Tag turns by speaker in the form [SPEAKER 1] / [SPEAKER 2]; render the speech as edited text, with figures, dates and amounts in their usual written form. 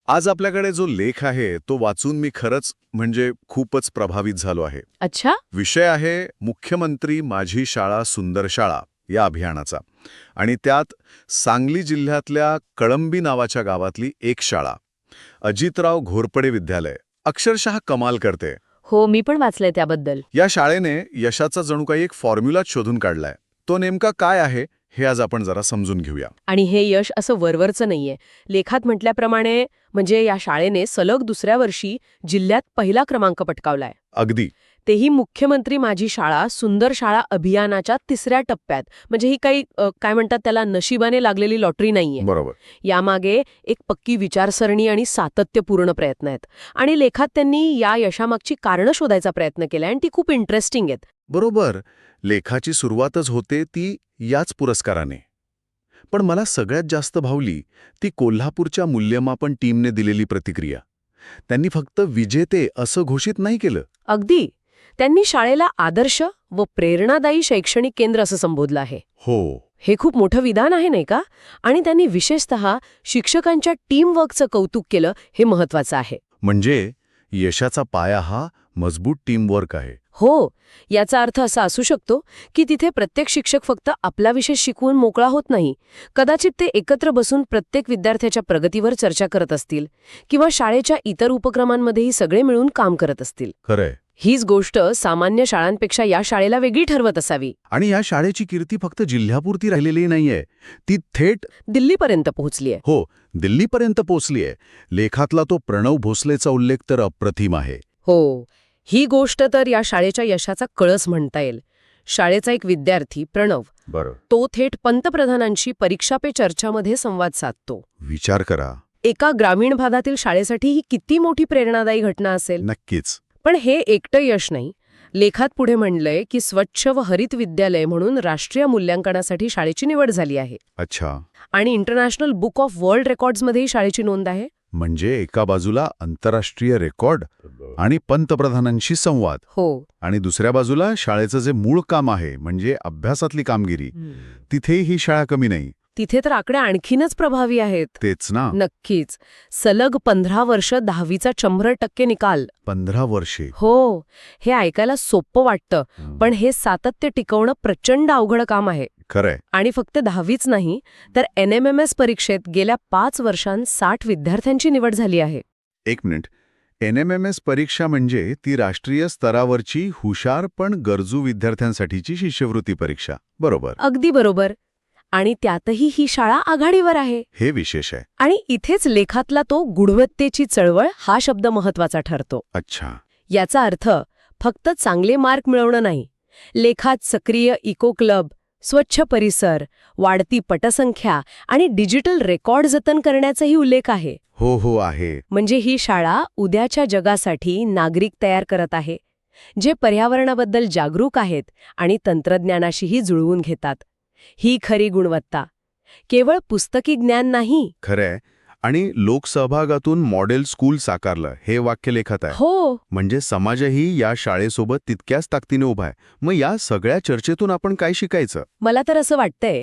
[SPEAKER 1] आज आपल्याकडे जो लेख आहे तो वाचून मी खरंच म्हणजे खूपच प्रभावित झालो आहे.
[SPEAKER 2] अच्छा.
[SPEAKER 1] विषय आहे मुख्यमंत्री माझी शाळा सुंदर शाळा या अभियानाचा. आणि त्यात सांगली जिल्ह्यातल्या कळंबी नावाच्या गावातली एक शाळा, अजितराव घोरपडे विद्यालय, अक्षरशः कमाल करते.
[SPEAKER 2] हो, मी पण वाचलंय त्याबद्दल.
[SPEAKER 1] या शाळेने यशाचा जणू काही एक फॉर्म्युलाच शोधून काढलाय. तो नेमका काय आहे हे आज आपण जरा समजून घेऊया.
[SPEAKER 2] आणि हे यश असं वरवरचं नाहीये. लेखात म्हटल्याप्रमाणे म्हणजे या शाळेने सलग दुसऱ्या वर्षी जिल्ह्यात पहिला क्रमांक पटकावलाय.
[SPEAKER 1] अगदी.
[SPEAKER 2] तेही मुख्यमंत्री माझी शाळा सुंदर शाळा अभियानाच्या तिसऱ्या टप्प्यात. म्हणजे ही काही काय म्हणतात त्याला नशिबाने लागलेली लॉटरी नाहीये.
[SPEAKER 1] बरोबर.
[SPEAKER 2] यामागे एक पक्की विचारसरणी आणि सातत्यपूर्ण प्रयत्न आहेत. आणि लेखात त्यांनी या यशामागची कारणं शोधायचा प्रयत्न केलाय आणि ती खूप इंटरेस्टिंग आहेत.
[SPEAKER 1] बरोबर. लेखाची सुरुवातच होते ती याच पुरस्काराने. पण मला सगळ्यात जास्त भावली ती कोल्हापूरच्या मूल्यमापन टीमने दिलेली प्रतिक्रिया. त्यांनी फक्त विजेते असं घोषित नाही केलं.
[SPEAKER 2] अगदी. त्यांनी शाळेला आदर्श व प्रेरणादायी शैक्षणिक केंद्र असं संबोधलं आहे.
[SPEAKER 1] हो.
[SPEAKER 2] हे खूप मोठं विधान आहे नाही का? आणि त्यांनी विशेषतः शिक्षकांच्या टीमवर्कचं कौतुक केलं, हे महत्वाचं आहे.
[SPEAKER 1] म्हणजे यशाचा पाया हा मजबूत टीमवर्क आहे.
[SPEAKER 2] हो. याचा अर्थ असा असू शकतो की तिथे प्रत्येक शिक्षक फक्त आपला विषय शिकवून मोकळा होत नाही. कदाचित ते एकत्र बसून प्रत्येक विद्यार्थ्याच्या प्रगतीवर चर्चा करत असतील किंवा शाळेच्या इतर उपक्रमांमध्येही सगळे मिळून काम करत असतील.
[SPEAKER 1] खरंय.
[SPEAKER 2] हीच गोष्ट सामान्य शाळांपेक्षा या शाळेला वेगळी ठरवत असावी.
[SPEAKER 1] आणि या शाळेची कीर्ती फक्त जिल्ह्यापुरती राहिलेली नाहीये, ती थेट
[SPEAKER 2] दिल्लीपर्यंत पोहोचलीय.
[SPEAKER 1] हो दिल्लीपर्यंत पोचलीय. लेखातला तो प्रणव भोसलेचा उल्लेख तर अप्रतिम आहे.
[SPEAKER 2] हो. ही गोष्ट तर या शाळेच्या यशाचा कळस म्हणता येईल. शाळेचा एक विद्यार्थी प्रणव, तो थेट पंतप्रधानांशी परीक्षा पे चर्चामध्ये संवाद साधतो.
[SPEAKER 1] विचार करा.
[SPEAKER 2] एका ग्रामीण भागातील शाळेसाठी ही किती मोठी प्रेरणादायी घटना असेल.
[SPEAKER 1] नक्कीच.
[SPEAKER 2] पण हे एकटं यश नाही. लेखात पुढे म्हणलंय की स्वच्छ व हरित विद्यालय म्हणून राष्ट्रीय मूल्यांकनासाठी शाळेची निवड झाली आहे.
[SPEAKER 1] अच्छा.
[SPEAKER 2] आणि इंटरनॅशनल बुक ऑफ वर्ल्ड रेकॉर्ड्समध्येही शाळेची नोंद आहे.
[SPEAKER 1] म्हणजे एका बाजूला आंतरराष्ट्रीय रेकॉर्ड आणि पंतप्रधानांशी संवाद,
[SPEAKER 2] हो,
[SPEAKER 1] आणि दुसऱ्या बाजूला शाळेचं जे मूळ काम आहे म्हणजे अभ्यासातली कामगिरी, तिथेही ही शाळा कमी नाही.
[SPEAKER 2] तिथे तर आकडे आणखीनच प्रभावी आहेत.
[SPEAKER 1] तेच ना.
[SPEAKER 2] नक्कीच. सलग 15 वर्ष 10वीचा 100% निकाल.
[SPEAKER 1] 15 वर्षे.
[SPEAKER 2] हो. हे ऐकायला सोपं वाटतं, पण हे सातत्य टिकवणं प्रचंड अवघड काम आहे.
[SPEAKER 1] खरंय.
[SPEAKER 2] आणि फक्त 10वीच नाही तर NMMS परीक्षेत गेल्या 5 वर्षांत 60 विद्यार्थ्यांची निवड झाली आहे.
[SPEAKER 1] एक मिनिट. NMMS परीक्षा म्हणजे ती राष्ट्रीय स्तरावरची हुशार पण गरजू विद्यार्थ्यांसाठीची शिष्यवृत्ती परीक्षा. बरोबर.
[SPEAKER 2] अगदी बरोबर. आणि त्यातही ही शाळा आघाडीवर आहे.
[SPEAKER 1] हे विशेष आहे.
[SPEAKER 2] आणि इथेच लेखातला तो गुणवत्तेची चळवळ हा शब्द महत्वाचा ठरतो.
[SPEAKER 1] अच्छा.
[SPEAKER 2] याचा अर्थ फक्त चांगले मार्क मिळवणं नाही. लेखात सक्रिय इको क्लब, स्वच्छ परिसर, वाढती पटसंख्या आणि डिजिटल रेकॉर्ड जतन करण्याचाही उल्लेख आहे.
[SPEAKER 1] हो आहे.
[SPEAKER 2] म्हणजे ही शाळा उद्याच्या जगासाठी नागरिक तयार करत आहे, जे पर्यावरणाबद्दल जागरूक आहेत आणि तंत्रज्ञानाशीही जुळवून घेतात. ही खरी गुणवत्ता. केवळ पुस्तकी ज्ञान नाही.
[SPEAKER 1] खरंय. आणि लोकसहभागातून मॉडेल स्कूल साकारलं हे वाक्य लेखात आहे.
[SPEAKER 2] हो.
[SPEAKER 1] म्हणजे समाजही या शाळेसोबत तितक्याच ताकदीने उभा आहे. मग या सगळ्या चर्चेतून आपण काय शिकायचं?
[SPEAKER 2] मला तर असं वाटतंय